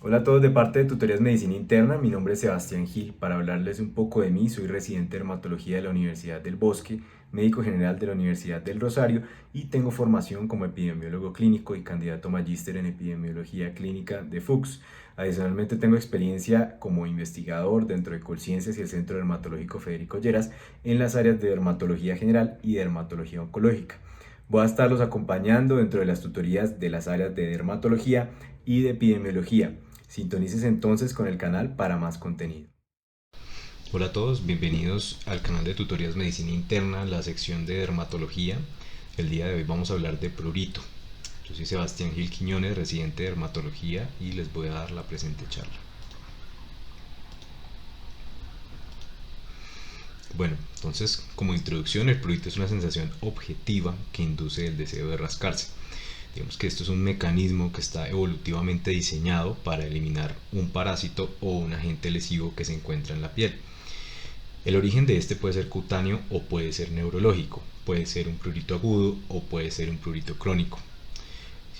Hola a todos de parte de Tutorías Medicina Interna, mi nombre es Sebastián Gil. Para hablarles un poco de mí, soy residente de dermatología de la Universidad del Bosque, médico general de la Universidad del Rosario y tengo formación como epidemiólogo clínico y candidato magíster en epidemiología clínica de FUCS. Adicionalmente tengo experiencia como investigador dentro de Colciencias y el Centro Dermatológico Federico Lleras en las áreas de dermatología general y dermatología oncológica. Voy a estarlos acompañando dentro de las tutorías de las áreas de dermatología y de epidemiología. Sintonices entonces con el canal para más contenido. Hola a todos, bienvenidos al canal de Tutorías Medicina Interna, la sección de dermatología. El día de hoy vamos a hablar de prurito. Yo soy Sebastián Gil Quiñones, residente de dermatología, y les voy a dar la presente charla. Bueno, entonces, como introducción, el prurito es una sensación objetiva que induce el deseo de rascarse. Digamos que esto es un mecanismo que está evolutivamente diseñado para eliminar un parásito o un agente lesivo que se encuentra en la piel. El origen de este puede ser cutáneo o puede ser neurológico, puede ser un prurito agudo o puede ser un prurito crónico.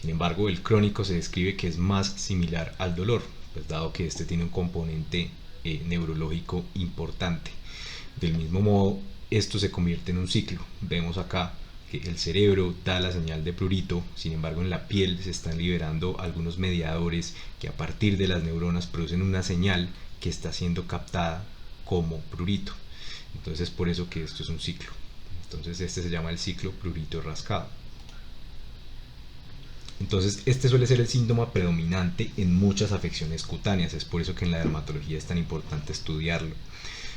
Sin embargo, el crónico se describe que es más similar al dolor, pues dado que este tiene un componente neurológico importante. Del mismo modo, esto se convierte en un ciclo. Vemos acá que el cerebro da la señal de prurito, sin embargo en la piel se están liberando algunos mediadores que a partir de las neuronas producen una señal que está siendo captada como prurito. Entonces por eso que esto es un ciclo. Entonces este se llama el ciclo prurito rascado. Entonces, este suele ser el síntoma predominante en muchas afecciones cutáneas, es por eso que en la dermatología es tan importante estudiarlo.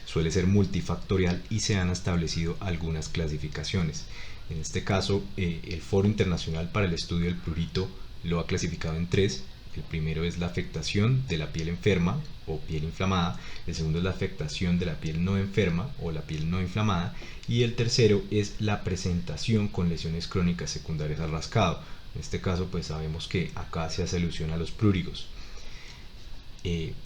Suele ser multifactorial y se han establecido algunas clasificaciones. En este caso, el Foro Internacional para el Estudio del Prurito lo ha clasificado en tres. El primero es la afectación de la piel enferma o piel inflamada, el segundo es la afectación de la piel no enferma o la piel no inflamada y el tercero es la presentación con lesiones crónicas secundarias al rascado. En este caso pues sabemos que acá se hace alusión a los prurigos.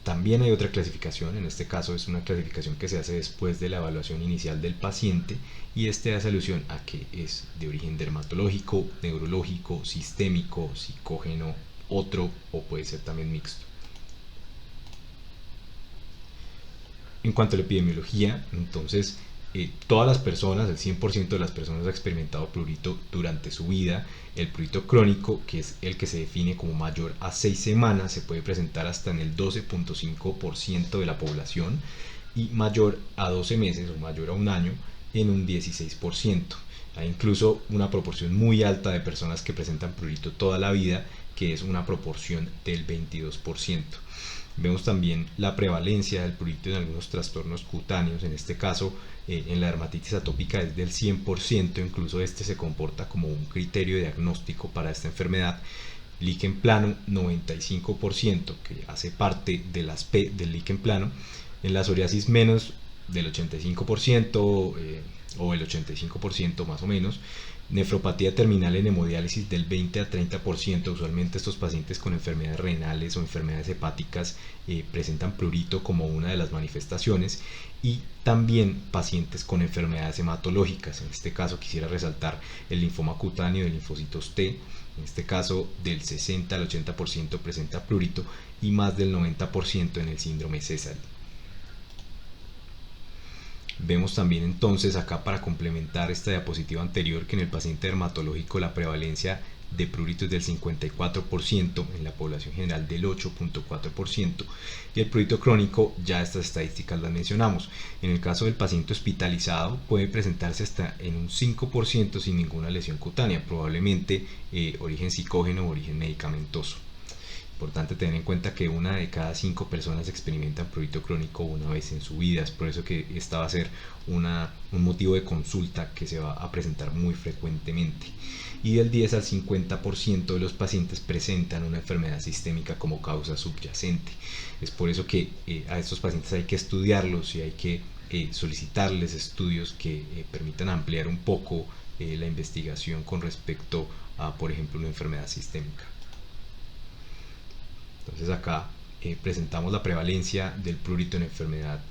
También hay otra clasificación, en este caso es una clasificación que se hace después de la evaluación inicial del paciente y este hace alusión a que es de origen dermatológico, neurológico, sistémico, psicógeno, otro o puede ser también mixto. En cuanto a la epidemiología, entonces todas las personas, el 100% de las personas ha experimentado prurito durante su vida. El prurito crónico, que es el que se define como mayor a 6 semanas, se puede presentar hasta en el 12.5% de la población y mayor a 12 meses o mayor a un año en un 16%. Hay incluso una proporción muy alta de personas que presentan prurito toda la vida, que es una proporción del 22%. Vemos también la prevalencia del prurito en algunos trastornos cutáneos, en este caso en la dermatitis atópica es del 100%, incluso este se comporta como un criterio diagnóstico para esta enfermedad. Líquen plano 95%, que hace parte de las P del líquen plano. En la psoriasis menos del 85% o el 85% más o menos. Nefropatía terminal en hemodiálisis del 20 a 30%. Usualmente estos pacientes con enfermedades renales o enfermedades hepáticas presentan prurito como una de las manifestaciones. Y también pacientes con enfermedades hematológicas. En este caso quisiera resaltar el linfoma cutáneo de linfocitos T. En este caso del 60 al 80% presenta prurito y más del 90% en el síndrome César. Vemos también entonces acá para complementar esta diapositiva anterior que en el paciente dermatológico la prevalencia de prurito es del 54%, en la población general del 8.4% y el prurito crónico ya estas estadísticas las mencionamos. En el caso del paciente hospitalizado puede presentarse hasta en un 5% sin ninguna lesión cutánea, probablemente origen psicógeno o origen medicamentoso. Importante tener en cuenta que una de cada 5 personas experimentan prurito crónico una vez en su vida. Es por eso que esta va a ser un motivo de consulta que se va a presentar muy frecuentemente. Y del 10 al 50% de los pacientes presentan una enfermedad sistémica como causa subyacente. Es por eso que a estos pacientes hay que estudiarlos y hay que solicitarles estudios que permitan ampliar un poco la investigación con respecto a, por ejemplo, una enfermedad sistémica. Entonces acá presentamos la prevalencia del prurito en enfermedad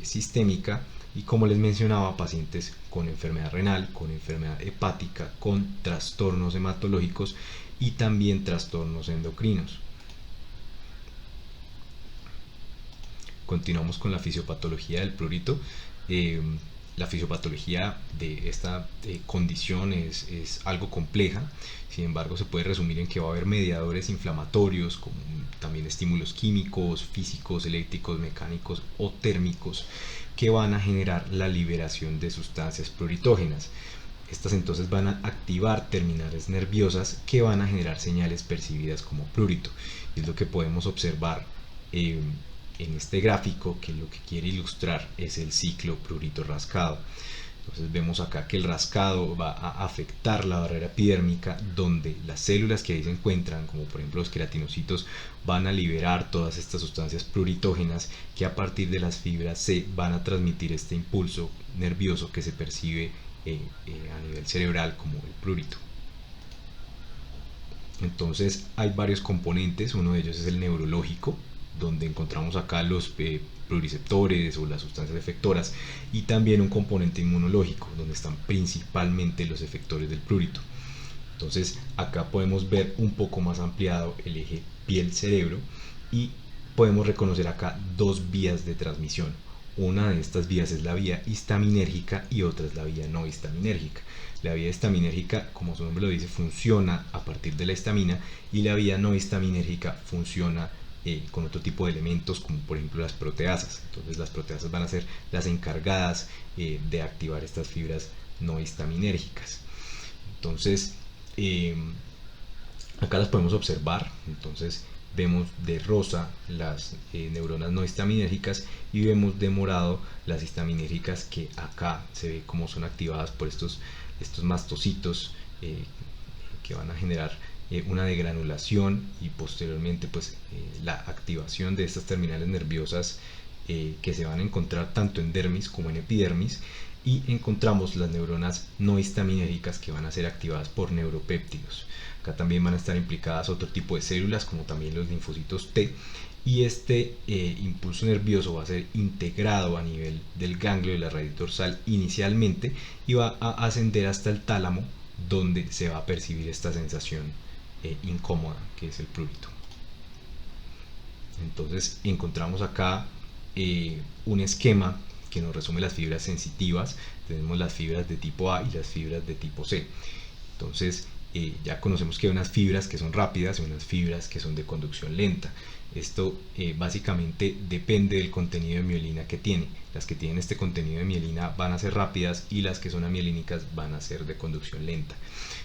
sistémica y como les mencionaba, pacientes con enfermedad renal, con enfermedad hepática, con trastornos hematológicos y también trastornos endocrinos. continuamos con la fisiopatología del prurito. La fisiopatología de esta condición es algo compleja, sin embargo se puede resumir en que va a haber mediadores inflamatorios, como también estímulos químicos, físicos, eléctricos, mecánicos o térmicos, que van a generar la liberación de sustancias pruritógenas. Estas entonces van a activar terminales nerviosas que van a generar señales percibidas como prurito. Y es lo que podemos observar en este gráfico, que lo que quiere ilustrar es el ciclo prurito rascado. Entonces vemos acá que el rascado va a afectar la barrera epidérmica, donde las células que ahí se encuentran, como por ejemplo los queratinocitos, van a liberar todas estas sustancias pruritógenas que a partir de las fibras C van a transmitir este impulso nervioso que se percibe a nivel cerebral como el prurito. Entonces hay varios componentes, uno de ellos es el neurológico, donde encontramos acá los pluriceptores o las sustancias efectoras, y también un componente inmunológico, donde están principalmente los efectores del prurito. Entonces acá podemos ver un poco más ampliado el eje piel-cerebro y podemos reconocer acá dos vías de transmisión. Una de estas vías es la vía histaminérgica y otra es la vía no histaminérgica. La vía histaminérgica, como su nombre lo dice, funciona a partir de la histamina, y la vía no histaminérgica funciona con otro tipo de elementos, como por ejemplo las proteasas. Entonces las proteasas van a ser las encargadas de activar estas fibras no histaminérgicas. Entonces acá las podemos observar. Entonces vemos de rosa las neuronas no histaminérgicas y vemos de morado las histaminérgicas, que acá se ve cómo son activadas por estos mastocitos que van a generar una degranulación y posteriormente pues la activación de estas terminales nerviosas que se van a encontrar tanto en dermis como en epidermis, y encontramos las neuronas no histaminérgicas que van a ser activadas por neuropéptidos. Acá también van a estar implicadas otro tipo de células, como también los linfocitos T, y este impulso nervioso va a ser integrado a nivel del ganglio de la raíz dorsal inicialmente y va a ascender hasta el tálamo, donde se va a percibir esta sensación incómoda que es el prurito. Entonces encontramos acá un esquema que nos resume las fibras sensitivas. Tenemos las fibras de tipo A y las fibras de tipo C. Entonces ya conocemos que hay unas fibras que son rápidas y unas fibras que son de conducción lenta. Esto básicamente depende del contenido de mielina que tiene. Las que tienen este contenido de mielina van a ser rápidas y las que son amielínicas van a ser de conducción lenta.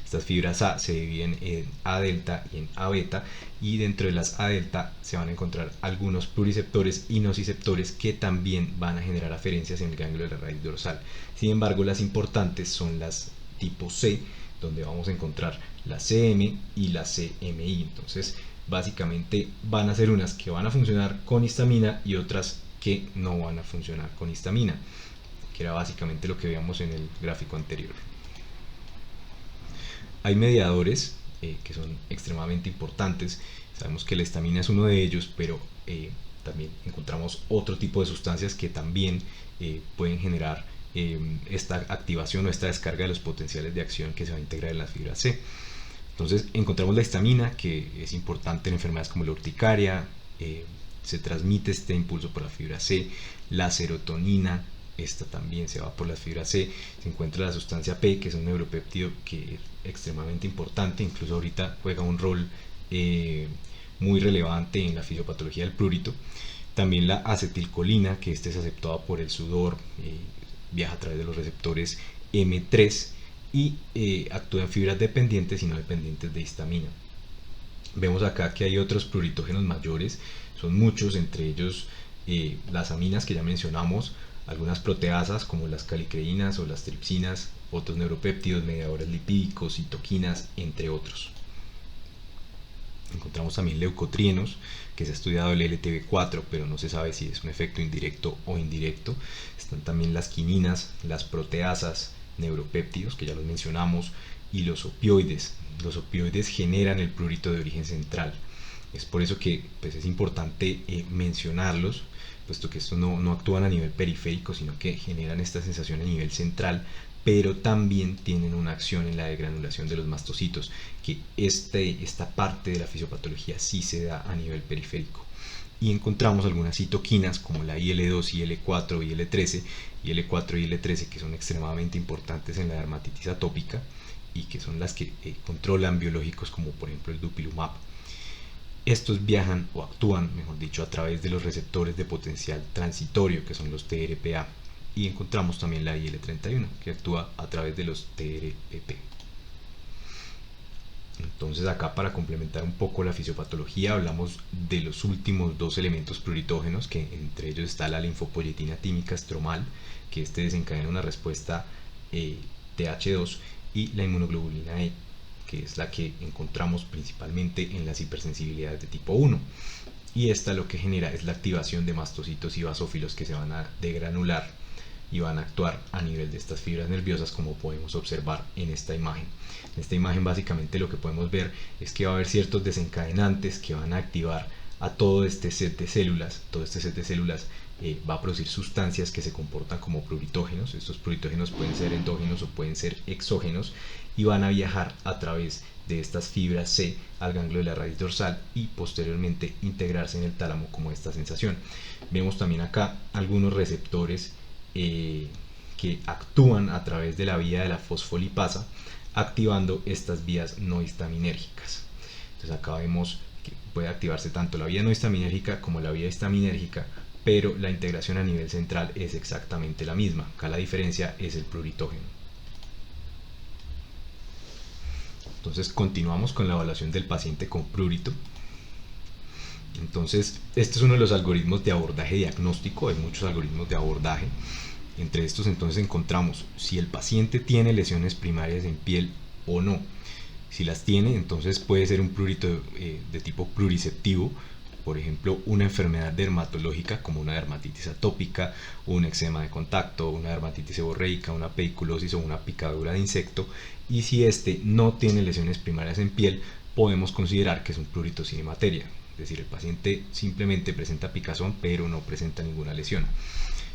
Estas fibras A se dividen en A delta y en A beta, y dentro de las A delta se van a encontrar algunos pluriceptores y nociceptores que también van a generar aferencias en el ganglio de la raíz dorsal. Sin embargo, las importantes son las tipo C, donde vamos a encontrar la CM y la CMI. Entonces básicamente van a ser unas que van a funcionar con histamina y otras que no van a funcionar con histamina, que era básicamente lo que veíamos en el gráfico anterior. Hay mediadores que son extremadamente importantes. Sabemos que la histamina es uno de ellos, pero también encontramos otro tipo de sustancias que también pueden generar esta activación o esta descarga de los potenciales de acción que se va a integrar en la fibra C. Entonces encontramos la histamina, que es importante en enfermedades como la urticaria, se transmite este impulso por la fibra C. La serotonina, esta también se va por la fibra C. Se encuentra la sustancia P, que es un neuropéptido que es extremadamente importante, incluso ahorita juega un rol muy relevante en la fisiopatología del prurito. También la acetilcolina, que es aceptada por el sudor, viaja a través de los receptores M3 y actúa en fibras dependientes y no dependientes de histamina. Vemos acá que hay otros pruritógenos mayores, son muchos, entre ellos las aminas que ya mencionamos, algunas proteasas como las calicreínas o las tripsinas, otros neuropéptidos, mediadores lipídicos, citoquinas, entre otros. Encontramos también leucotrienos, que se ha estudiado el LTB4, pero no se sabe si es un efecto indirecto o indirecto. Están también las quininas, las proteasas, neuropéptidos, que ya los mencionamos, y los opioides. Los opioides generan el prurito de origen central. Es por eso que pues, es importante mencionarlos, puesto que estos no actúan a nivel periférico, sino que generan esta sensación a nivel central, pero también tienen una acción en la degranulación de los mastocitos, que esta parte de la fisiopatología sí se da a nivel periférico. y encontramos algunas citoquinas como la IL-2, IL-4, IL-13, IL-4 y IL-13, que son extremadamente importantes en la dermatitis atópica y que son las que controlan biológicos como por ejemplo el dupilumab. Estos viajan o actúan, mejor dicho, a través de los receptores de potencial transitorio, que son los TRPA, y encontramos también la IL-31, que actúa a través de los TRPP. Entonces acá, para complementar un poco la fisiopatología, hablamos de los últimos dos elementos pluritógenos, que entre ellos está la linfopoyetina tímica estromal, que desencadena una respuesta TH2, y la inmunoglobulina E, que es la que encontramos principalmente en las hipersensibilidades de tipo 1. Y esta lo que genera es la activación de mastocitos y basófilos que se van a degranular y van a actuar a nivel de estas fibras nerviosas, como podemos observar en esta imagen. En esta imagen básicamente lo que podemos ver es que va a haber ciertos desencadenantes que van a activar a todo este set de células. Todo este set de células va a producir sustancias que se comportan como pluritógenos. Estos pluritógenos pueden ser endógenos o pueden ser exógenos y van a viajar a través de estas fibras C al ganglio de la raíz dorsal y posteriormente integrarse en el tálamo como esta sensación. Vemos también acá algunos receptores que actúan a través de la vía de la fosfolipasa, activando estas vías no histaminérgicas. Entonces acá vemos que puede activarse tanto la vía no histaminérgica como la vía histaminérgica, pero la integración a nivel central es exactamente la misma. Acá la diferencia es el pluritógeno. Entonces continuamos con la evaluación del paciente con prurito. Entonces este es uno de los algoritmos de abordaje diagnóstico. Hay muchos algoritmos de abordaje. Entre estos entonces encontramos si el paciente tiene lesiones primarias en piel o no. Si las tiene, entonces puede ser un prurito de tipo pluriceptivo, por ejemplo una enfermedad dermatológica como una dermatitis atópica, un eczema de contacto, una dermatitis seborreica, una pediculosis o una picadura de insecto. Y si este no tiene lesiones primarias en piel, podemos considerar que es un prurito sin hemateria, es decir, el paciente simplemente presenta picazón pero no presenta ninguna lesión.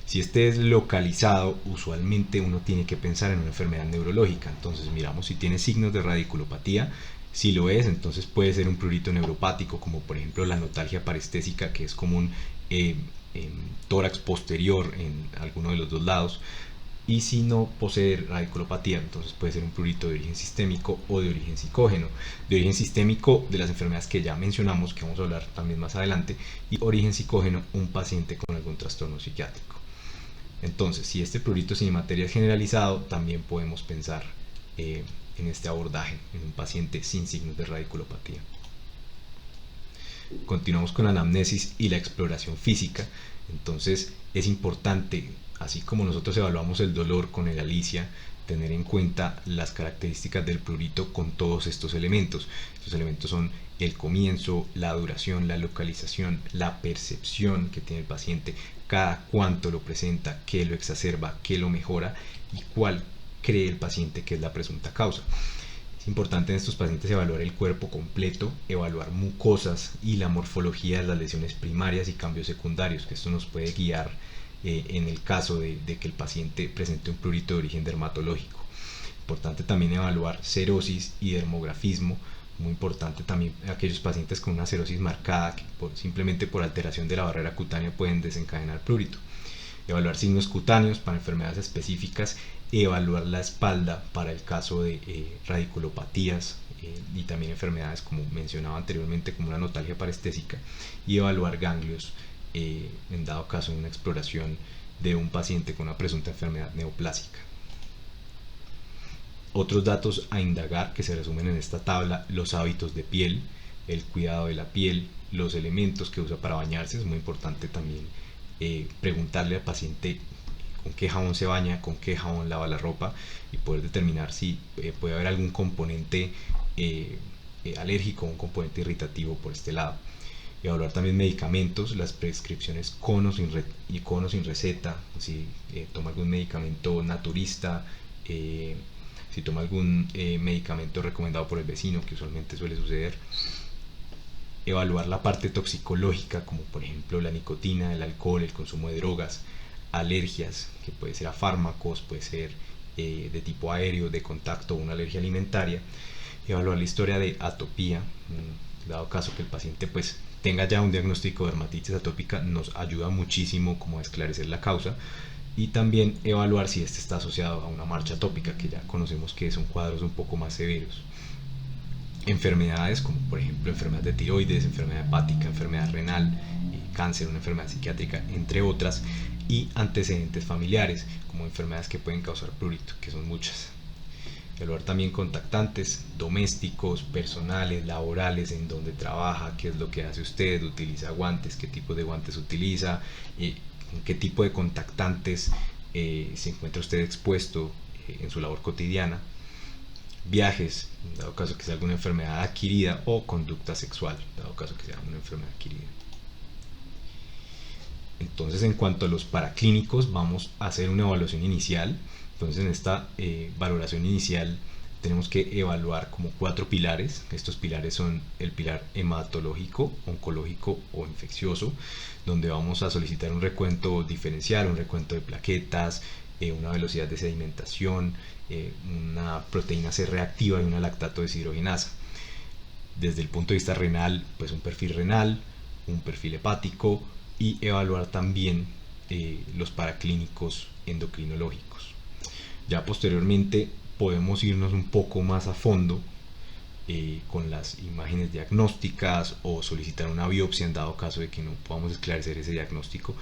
Si este es localizado, usualmente uno tiene que pensar en una enfermedad neurológica. Entonces miramos si tiene signos de radiculopatía. Si lo es, entonces puede ser un prurito neuropático, como por ejemplo la notalgia parestésica, que es común en tórax posterior en alguno de los dos lados. Y si no posee radiculopatía, entonces puede ser un prurito de origen sistémico o de origen psicógeno. De origen sistémico, de las enfermedades que ya mencionamos, que vamos a hablar también más adelante, y origen psicógeno, un paciente con algún trastorno psiquiátrico. Entonces, si este prurito sin hemateria es generalizado, también podemos pensar en este abordaje en un paciente sin signos de radiculopatía. Continuamos con la anamnesis y la exploración física. Entonces es importante, así como nosotros evaluamos el dolor con el Alicia, tener en cuenta las características del prurito con todos estos elementos. Estos elementos son el comienzo, la duración, la localización, la percepción que tiene el paciente, cada cuánto lo presenta, qué lo exacerba, qué lo mejora y cuál cree el paciente que es la presunta causa. Es importante en estos pacientes evaluar el cuerpo completo, evaluar mucosas y la morfología de las lesiones primarias y cambios secundarios, que esto nos puede guiar en el caso de que el paciente presente un prurito de origen dermatológico. Importante también evaluar cerosis y dermografismo. Muy importante también aquellos pacientes con una cerosis marcada que simplemente por alteración de la barrera cutánea pueden desencadenar prurito. Evaluar signos cutáneos para enfermedades específicas, evaluar la espalda para el caso de radiculopatías y también enfermedades como mencionaba anteriormente como la notalgia parestésica, y evaluar ganglios en dado caso en una exploración de un paciente con una presunta enfermedad neoplásica. Otros datos a indagar que se resumen en esta tabla: los hábitos de piel, el cuidado de la piel, los elementos que usa para bañarse. Es muy importante también preguntarle al paciente con qué jabón se baña, con qué jabón lava la ropa, y poder determinar si puede haber algún componente alérgico o un componente irritativo por este lado. Evaluar también medicamentos, las prescripciones con o sin receta, si toma algún medicamento naturista, si toma algún medicamento recomendado por el vecino, que usualmente suele suceder. Evaluar la parte toxicológica, como por ejemplo la nicotina, el alcohol, el consumo de drogas, alergias, que puede ser a fármacos, puede ser de tipo aéreo, de contacto o una alergia alimentaria. Evaluar la historia de atopía, dado caso que el paciente pues tenga ya un diagnóstico de dermatitis atópica nos ayuda muchísimo como a esclarecer la causa y también evaluar si este está asociado a una marcha atópica, que ya conocemos que son cuadros un poco más severos. Enfermedades como por ejemplo enfermedad de tiroides, enfermedad hepática, enfermedad renal, cáncer, una enfermedad psiquiátrica, entre otras, y antecedentes familiares como enfermedades que pueden causar prurito, que son muchas. Evaluar también contactantes domésticos, personales, laborales, en donde trabaja, qué es lo que hace usted, utiliza guantes, qué tipo de guantes utiliza, en qué tipo de contactantes se encuentra usted expuesto en su labor cotidiana. Viajes, dado caso que sea alguna enfermedad adquirida, o conducta sexual, dado caso que sea una enfermedad adquirida. Entonces, en cuanto a los paraclínicos, vamos a hacer una evaluación inicial. Entonces, en esta valoración inicial tenemos que evaluar como 4 pilares. Estos pilares son el pilar hematológico, oncológico o infeccioso, donde vamos a solicitar un recuento diferencial, un recuento de plaquetas, una velocidad de sedimentación, una proteína C reactiva y una lactato deshidrogenasa. Desde el punto de vista renal, pues un perfil renal, un perfil hepático, y evaluar también los paraclínicos endocrinológicos. Ya posteriormente podemos irnos un poco más a fondo con las imágenes diagnósticas o solicitar una biopsia en dado caso de que no podamos esclarecer ese diagnóstico,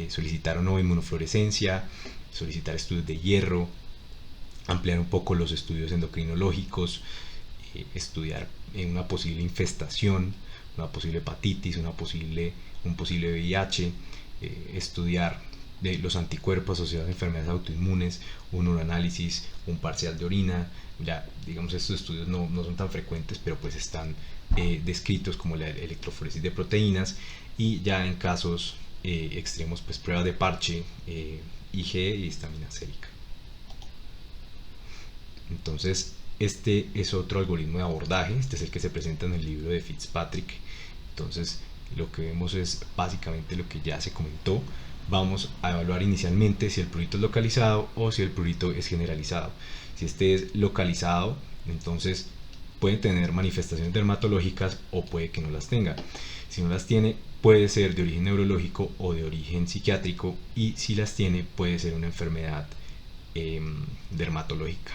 solicitar una inmunofluorescencia, solicitar estudios de hierro, ampliar un poco los estudios endocrinológicos, estudiar una posible infestación, una posible hepatitis, un posible VIH, estudiar de los anticuerpos asociados a enfermedades autoinmunes, un uranálisis, un parcial de orina. Ya, digamos, estos estudios no son tan frecuentes, pero pues están descritos como la electroforesis de proteínas, y ya en casos extremos, pues pruebas de parche, IgE y histamina sérica. Entonces, este es otro algoritmo de abordaje, este es el que se presenta en el libro de Fitzpatrick. Entonces, lo que vemos es básicamente lo que ya se comentó. Vamos a evaluar inicialmente si el prurito es localizado o si el prurito es generalizado. Si este es localizado, entonces puede tener manifestaciones dermatológicas o puede que no las tenga. Si no las tiene, puede ser de origen neurológico o de origen psiquiátrico, y si las tiene, puede ser una enfermedad dermatológica.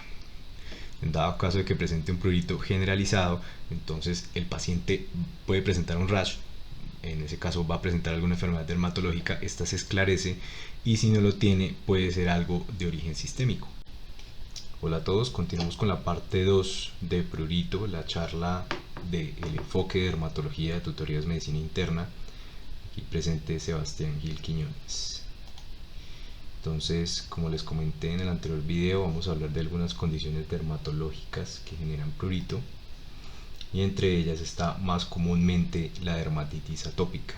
En dado caso de que presente un prurito generalizado, entonces el paciente puede presentar un rash. En ese caso va a presentar alguna enfermedad dermatológica, esta se esclarece, y si no lo tiene, puede ser algo de origen sistémico. Hola a todos, continuamos con la parte 2 de prurito, la charla del enfoque de dermatología de tutorías medicina interna. Aquí presente Sebastián Gil Quiñones. Entonces, como les comenté en el anterior video, vamos a hablar de algunas condiciones dermatológicas que generan prurito, y entre ellas está más comúnmente la dermatitis atópica.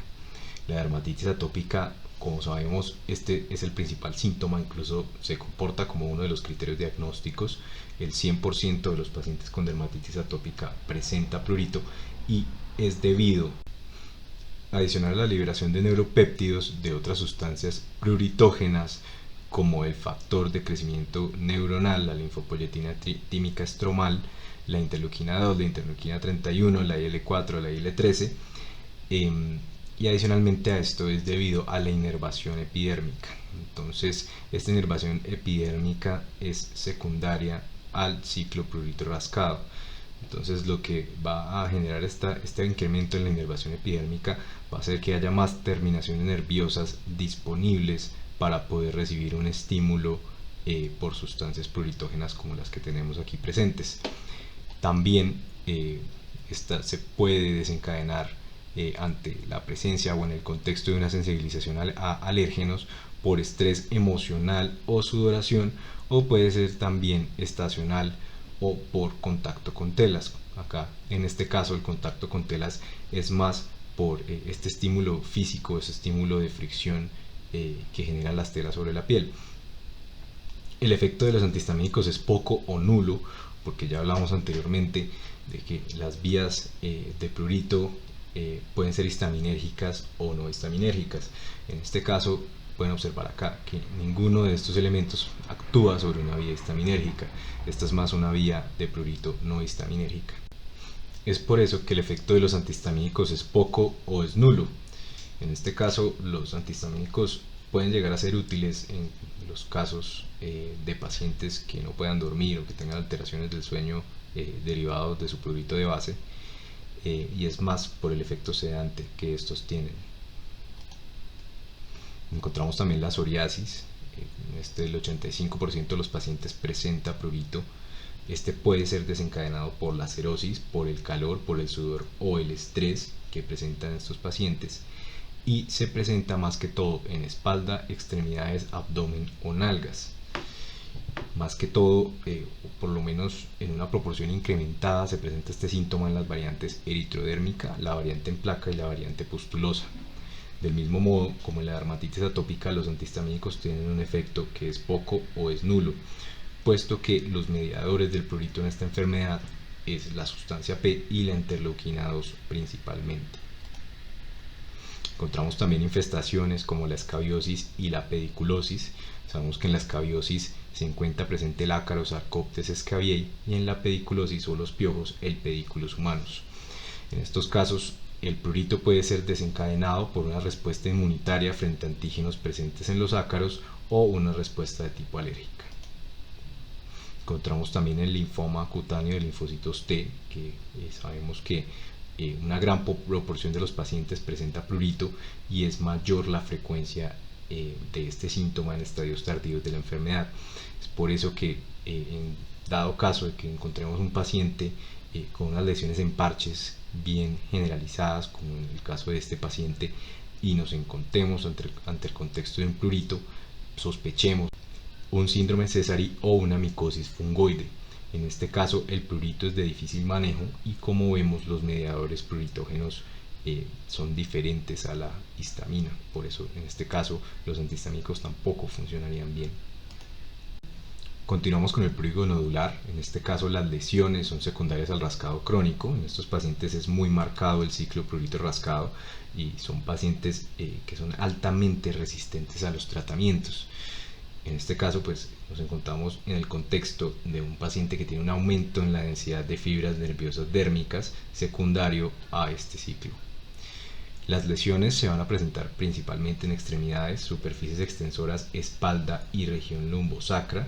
La dermatitis atópica, como sabemos, este es el principal síntoma, incluso se comporta como uno de los criterios diagnósticos. El 100% de los pacientes con dermatitis atópica presenta prurito, y es debido adicional a la liberación de neuropéptidos de otras sustancias pruritógenas como el factor de crecimiento neuronal, la linfopoyetina tímica estromal, la interleuquina 2, la interleuquina 31, la IL-4, la IL-13, y adicionalmente a esto es debido a la inervación epidérmica. Entonces, esta inervación epidérmica es secundaria al ciclo prurito rascado. Entonces, lo que va a generar este incremento en la inervación epidérmica va a hacer que haya más terminaciones nerviosas disponibles para poder recibir un estímulo por sustancias pruritógenas como las que tenemos aquí presentes. También esta se puede desencadenar ante la presencia o en el contexto de una sensibilización a alérgenos por estrés emocional o sudoración, o puede ser también estacional o por contacto con telas. Acá en este caso el contacto con telas es más por este estímulo físico, ese estímulo de fricción que generan las telas sobre la piel. El efecto de los antihistamínicos es poco o nulo, porque ya hablamos anteriormente de que las vías de prurito pueden ser histaminérgicas o no histaminérgicas. En este caso pueden observar acá que ninguno de estos elementos actúa sobre una vía histaminérgica. Esta es más una vía de prurito no histaminérgica. Es por eso que el efecto de los antihistamínicos es poco o es nulo. En este caso, los antihistamínicos pueden llegar a ser útiles en los casos de pacientes que no puedan dormir o que tengan alteraciones del sueño derivados de su prurito de base, y es más por el efecto sedante que estos tienen. Encontramos también la psoriasis. El 85% de los pacientes presenta prurito. Este puede ser desencadenado por la cerosis, por el calor, por el sudor o el estrés que presentan estos pacientes, y se presenta más que todo en espalda, extremidades, abdomen o nalgas. Más que todo, o por lo menos en una proporción incrementada, se presenta este síntoma en las variantes eritrodérmica, la variante en placa y la variante pustulosa. Del mismo modo, como en la dermatitis atópica, los antihistamínicos tienen un efecto que es poco o es nulo, puesto que los mediadores del prurito en esta enfermedad es la sustancia P y la interleuquina 2 principalmente. Encontramos también infestaciones como la escabiosis y la pediculosis. Sabemos que en la escabiosis se encuentra presente el ácaro Sarcoptes scabiei y en la pediculosis o los piojos el Pediculus humanus. En estos casos, el prurito puede ser desencadenado por una respuesta inmunitaria frente a antígenos presentes en los ácaros o una respuesta de tipo alérgica. Encontramos también el linfoma cutáneo de linfocitos T, que sabemos que una gran proporción de los pacientes presenta prurito y es mayor la frecuencia de este síntoma en estadios tardíos de la enfermedad. Es por eso que en dado caso de que encontremos un paciente con unas lesiones en parches bien generalizadas, como en el caso de este paciente, y nos encontremos ante el contexto de un prurito, sospechemos un síndrome Sézary o una micosis fungoide. En este caso, el prurito es de difícil manejo y, como vemos, los mediadores pruritógenos son diferentes a la histamina. Por eso, en este caso, los antihistamínicos tampoco funcionarían bien. Continuamos con el prurigo nodular. En este caso, las lesiones son secundarias al rascado crónico. En estos pacientes es muy marcado el ciclo prurito rascado y son pacientes que son altamente resistentes a los tratamientos. En este caso, pues nos encontramos en el contexto de un paciente que tiene un aumento en la densidad de fibras nerviosas dérmicas secundario a este ciclo. Las lesiones se van a presentar principalmente en extremidades, superficies extensoras, espalda y región lumbosacra.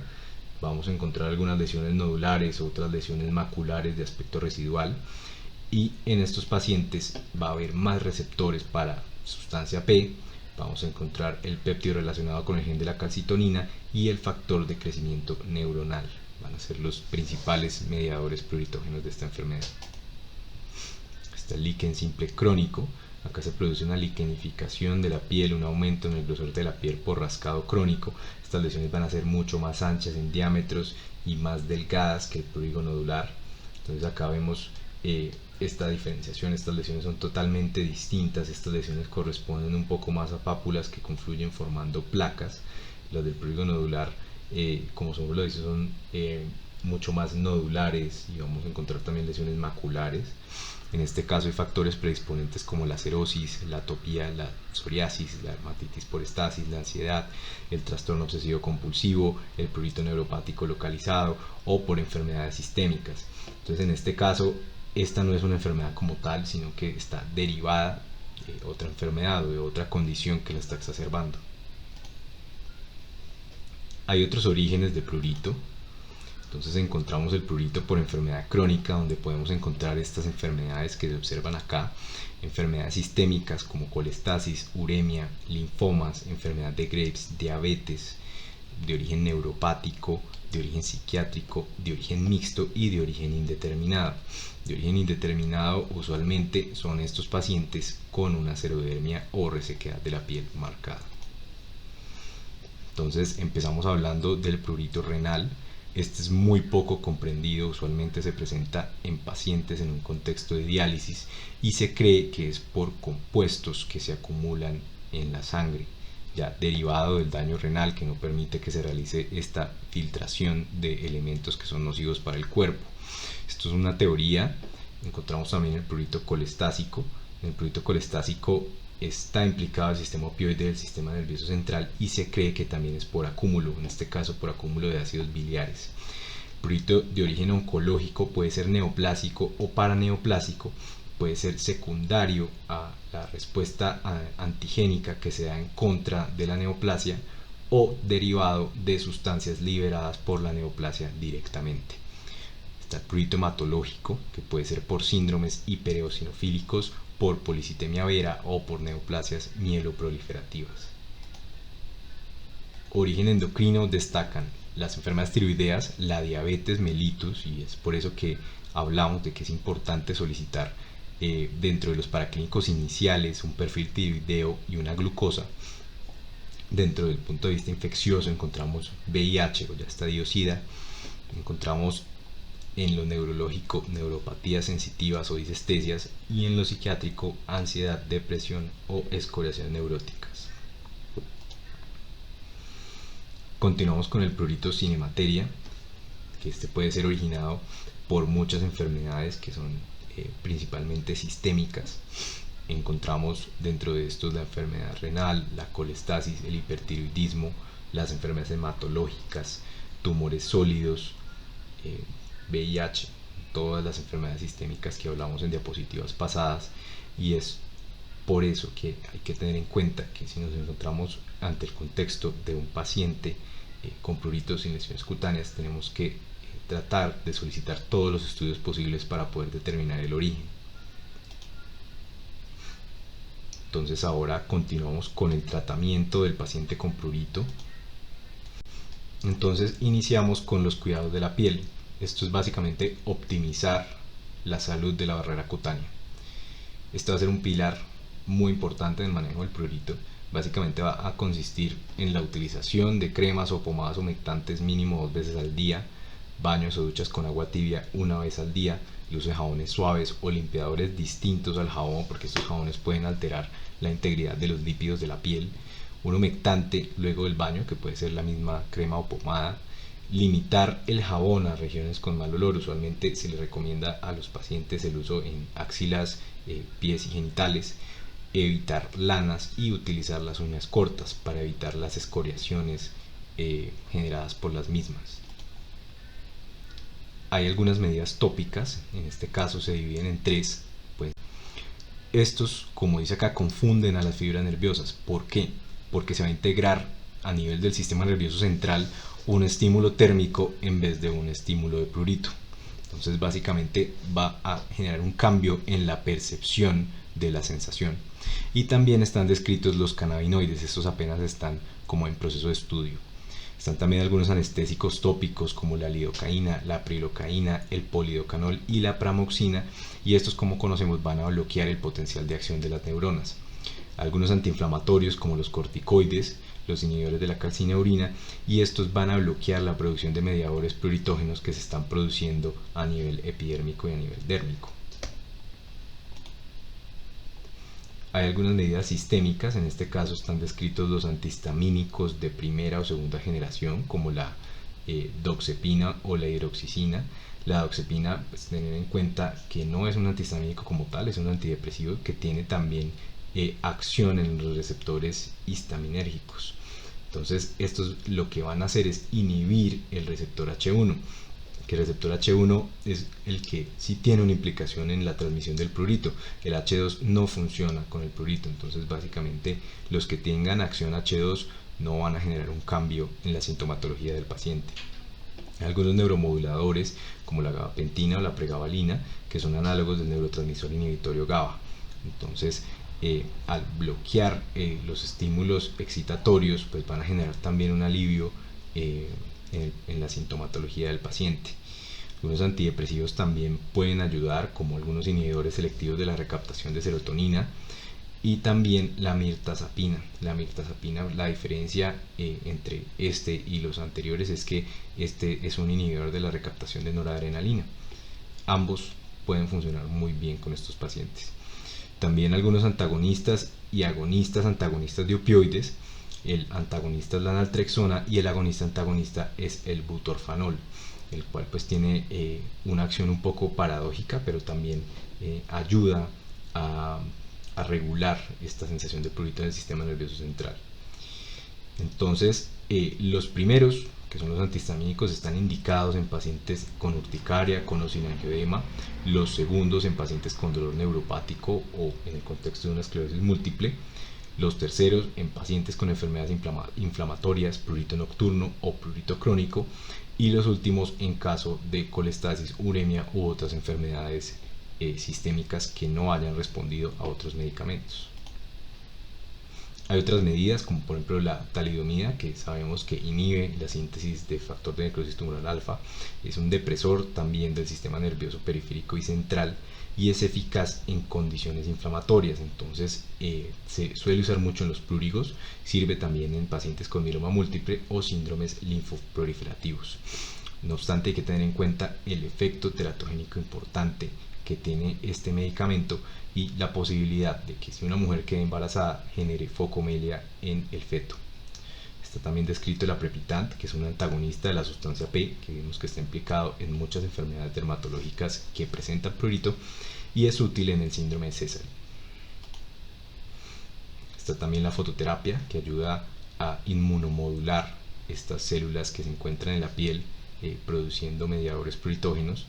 Vamos a encontrar algunas lesiones nodulares, otras lesiones maculares de aspecto residual, y en estos pacientes va a haber más receptores para sustancia P. Vamos a encontrar el péptido relacionado con el gen de la calcitonina y el factor de crecimiento neuronal. Van a ser los principales mediadores pruritógenos de esta enfermedad. Está el líquen simple crónico. Acá se produce una liquenificación de la piel, un aumento en el grosor de la piel por rascado crónico. Estas lesiones van a ser mucho más anchas en diámetros y más delgadas que el prurigo nodular. Entonces acá vemos esta diferenciación. Estas lesiones son totalmente distintas. Estas lesiones corresponden un poco más a pápulas que confluyen formando placas. Las del prurigo nodular, como su nombre lo dice, son mucho más nodulares, y vamos a encontrar también lesiones maculares. En este caso hay factores predisponentes como la cerosis, la atopía, la psoriasis, la dermatitis por estasis, la ansiedad, el trastorno obsesivo compulsivo, el prurito neuropático localizado o por enfermedades sistémicas. Entonces, en este caso, esta no es una enfermedad como tal, sino que está derivada de otra enfermedad o de otra condición que la está exacerbando. Hay otros orígenes de prurito. Entonces encontramos el prurito por enfermedad crónica, donde podemos encontrar estas enfermedades que se observan acá, enfermedades sistémicas como colestasis, uremia, linfomas, enfermedad de Graves, diabetes, de origen neuropático, de origen psiquiátrico, de origen mixto y de origen indeterminado. De origen indeterminado usualmente son estos pacientes con una xerodermia o resequedad de la piel marcada. Entonces empezamos hablando del prurito renal. Este es muy poco comprendido, usualmente se presenta en pacientes en un contexto de diálisis y se cree que es por compuestos que se acumulan en la sangre, ya derivado del daño renal que no permite que se realice esta filtración de elementos que son nocivos para el cuerpo. Esto es una teoría. Encontramos también el prurito colestásico. En el prurito colestásico está implicado el sistema opioide del sistema nervioso central y se cree que también es por acúmulo, en este caso por acúmulo de ácidos biliares. Prurito de origen oncológico puede ser neoplásico o paraneoplásico, puede ser secundario a la respuesta antigénica que se da en contra de la neoplasia o derivado de sustancias liberadas por la neoplasia directamente. Está el prurito hematológico, que puede ser por síndromes hipereosinofílicos, por policitemia vera o por neoplasias mieloproliferativas. Origen endocrino destacan las enfermedades tiroideas, la diabetes mellitus, y es por eso que hablamos de que es importante solicitar dentro de los paraclínicos iniciales un perfil tiroideo y una glucosa. Dentro del punto de vista infeccioso encontramos VIH o ya estadio SIDA, encontramos en lo neurológico neuropatías sensitivas o disestesias, y en lo psiquiátrico ansiedad, depresión o escoriaciones neuróticas. Continuamos con el prurito sin hemateria, que este puede ser originado por muchas enfermedades que son principalmente sistémicas. Encontramos dentro de estos la enfermedad renal, la colestasis, el hipertiroidismo, las enfermedades hematológicas, tumores sólidos, VIH, todas las enfermedades sistémicas que hablamos en diapositivas pasadas, y es por eso que hay que tener en cuenta que si nos encontramos ante el contexto de un paciente con prurito sin lesiones cutáneas, tenemos que tratar de solicitar todos los estudios posibles para poder determinar el origen. Entonces ahora continuamos con el tratamiento del paciente con prurito. Entonces iniciamos con los cuidados de la piel. Esto es básicamente optimizar la salud de la barrera cutánea. Este va a ser un pilar muy importante en el manejo del prurito. Básicamente va a consistir en la utilización de cremas o pomadas humectantes mínimo 2 veces al día, baños o duchas con agua tibia 1 vez al día, el uso de jabones suaves o limpiadores distintos al jabón, porque estos jabones pueden alterar la integridad de los lípidos de la piel, un humectante luego del baño, que puede ser la misma crema o pomada, limitar el jabón a regiones con mal olor. Usualmente se le recomienda a los pacientes el uso en axilas, pies y genitales, evitar lanas y utilizar las uñas cortas para evitar las escoriaciones generadas por las mismas. Hay algunas medidas tópicas, en este caso se dividen en 3. Pues estos, como dice acá, confunden a las fibras nerviosas. ¿Por qué? Porque se va a integrar a nivel del sistema nervioso central un estímulo térmico en vez de un estímulo de prurito. Entonces básicamente va a generar un cambio en la percepción de la sensación. Y también están descritos los cannabinoides, estos apenas están como en proceso de estudio. Están también algunos anestésicos tópicos como la lidocaína, la prilocaína, el polidocanol y la pramoxina, y estos, como conocemos, van a bloquear el potencial de acción de las neuronas. Algunos antiinflamatorios como los corticoides, los inhibidores de la calcineurina, y estos van a bloquear la producción de mediadores pruritógenos que se están produciendo a nivel epidérmico y a nivel dérmico. Hay algunas medidas sistémicas, en este caso están descritos los antihistamínicos de primera o segunda generación, como la doxepina o la hidroxicina. La doxepina, pues tener en cuenta que no es un antihistamínico como tal, es un antidepresivo que tiene también acción en los receptores histaminérgicos. Entonces estos lo que van a hacer es inhibir el receptor H1, que el receptor H1 es el que sí tiene una implicación en la transmisión del prurito. El H2 no funciona con el prurito, entonces básicamente los que tengan acción H2 no van a generar un cambio en la sintomatología del paciente. Hay algunos neuromoduladores como la gabapentina o la pregabalina, que son análogos del neurotransmisor inhibitorio GABA. Entonces al bloquear los estímulos excitatorios, pues van a generar también un alivio en la sintomatología del paciente. Algunos antidepresivos también pueden ayudar, como algunos inhibidores selectivos de la recaptación de serotonina, y también la mirtazapina. La mirtazapina, la diferencia entre este y los anteriores es que este es un inhibidor de la recaptación de noradrenalina. Ambos pueden funcionar muy bien con estos pacientes. También algunos antagonistas y agonistas antagonistas de opioides. El antagonista es la naltrexona y el agonista antagonista es el butorfanol, el cual pues tiene una acción un poco paradójica, pero también ayuda a regular esta sensación de prurito en el sistema nervioso central. Entonces los primeros que son los antihistamínicos, están indicados en pacientes con urticaria, con o sin angioedema, los segundos en pacientes con dolor neuropático o en el contexto de una esclerosis múltiple, los terceros en pacientes con enfermedades inflamatorias, prurito nocturno o prurito crónico, y los últimos en caso de colestasis, uremia u otras enfermedades sistémicas que no hayan respondido a otros medicamentos. Hay otras medidas, como por ejemplo la talidomida, que sabemos que inhibe la síntesis de factor de necrosis tumoral alfa, es un depresor también del sistema nervioso periférico y central y es eficaz en condiciones inflamatorias. Entonces se suele usar mucho en los plúrigos, sirve también en pacientes con mieloma múltiple o síndromes linfoproliferativos. No obstante, hay que tener en cuenta el efecto teratogénico importante que tiene este medicamento y la posibilidad de que si una mujer queda embarazada genere focomelia en el feto. Está también descrito el aprepitant, que es un antagonista de la sustancia P, que vemos que está implicado en muchas enfermedades dermatológicas que presentan prurito y es útil en el síndrome de Sézary. Está también la fototerapia, que ayuda a inmunomodular estas células que se encuentran en la piel produciendo mediadores pruritógenos.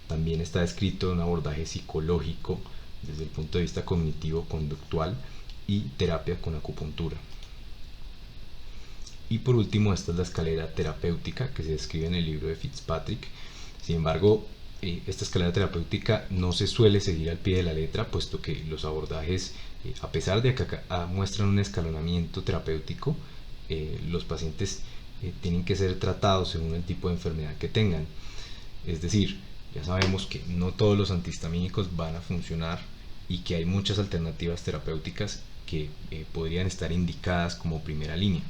También está descrito un abordaje psicológico desde el punto de vista cognitivo-conductual y terapia con acupuntura. Y por último, esta es la escalera terapéutica que se describe en el libro de Fitzpatrick. Sin embargo, esta escalera terapéutica no se suele seguir al pie de la letra, puesto que los abordajes, a pesar de que acá muestran un escalonamiento terapéutico, los pacientes tienen que ser tratados según el tipo de enfermedad que tengan. Es decir, ya sabemos que no todos los antihistamínicos van a funcionar y que hay muchas alternativas terapéuticas que podrían estar indicadas como primera línea.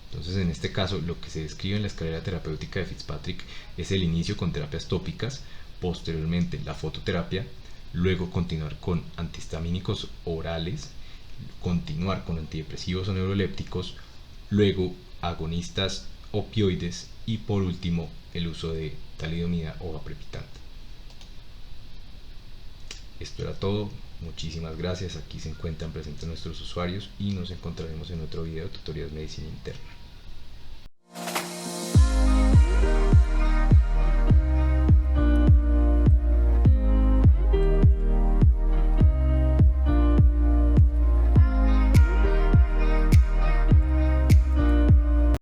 Entonces, en este caso, lo que se describe en la escalera terapéutica de Fitzpatrick es el inicio con terapias tópicas, posteriormente la fototerapia, luego continuar con antihistamínicos orales, continuar con antidepresivos o neurolépticos, luego agonistas opioides y por último el uso de talidomida o aprepitant. Esto era todo, muchísimas gracias. Aquí se encuentran presentes nuestros usuarios y nos encontraremos en otro video de tutorías de medicina interna.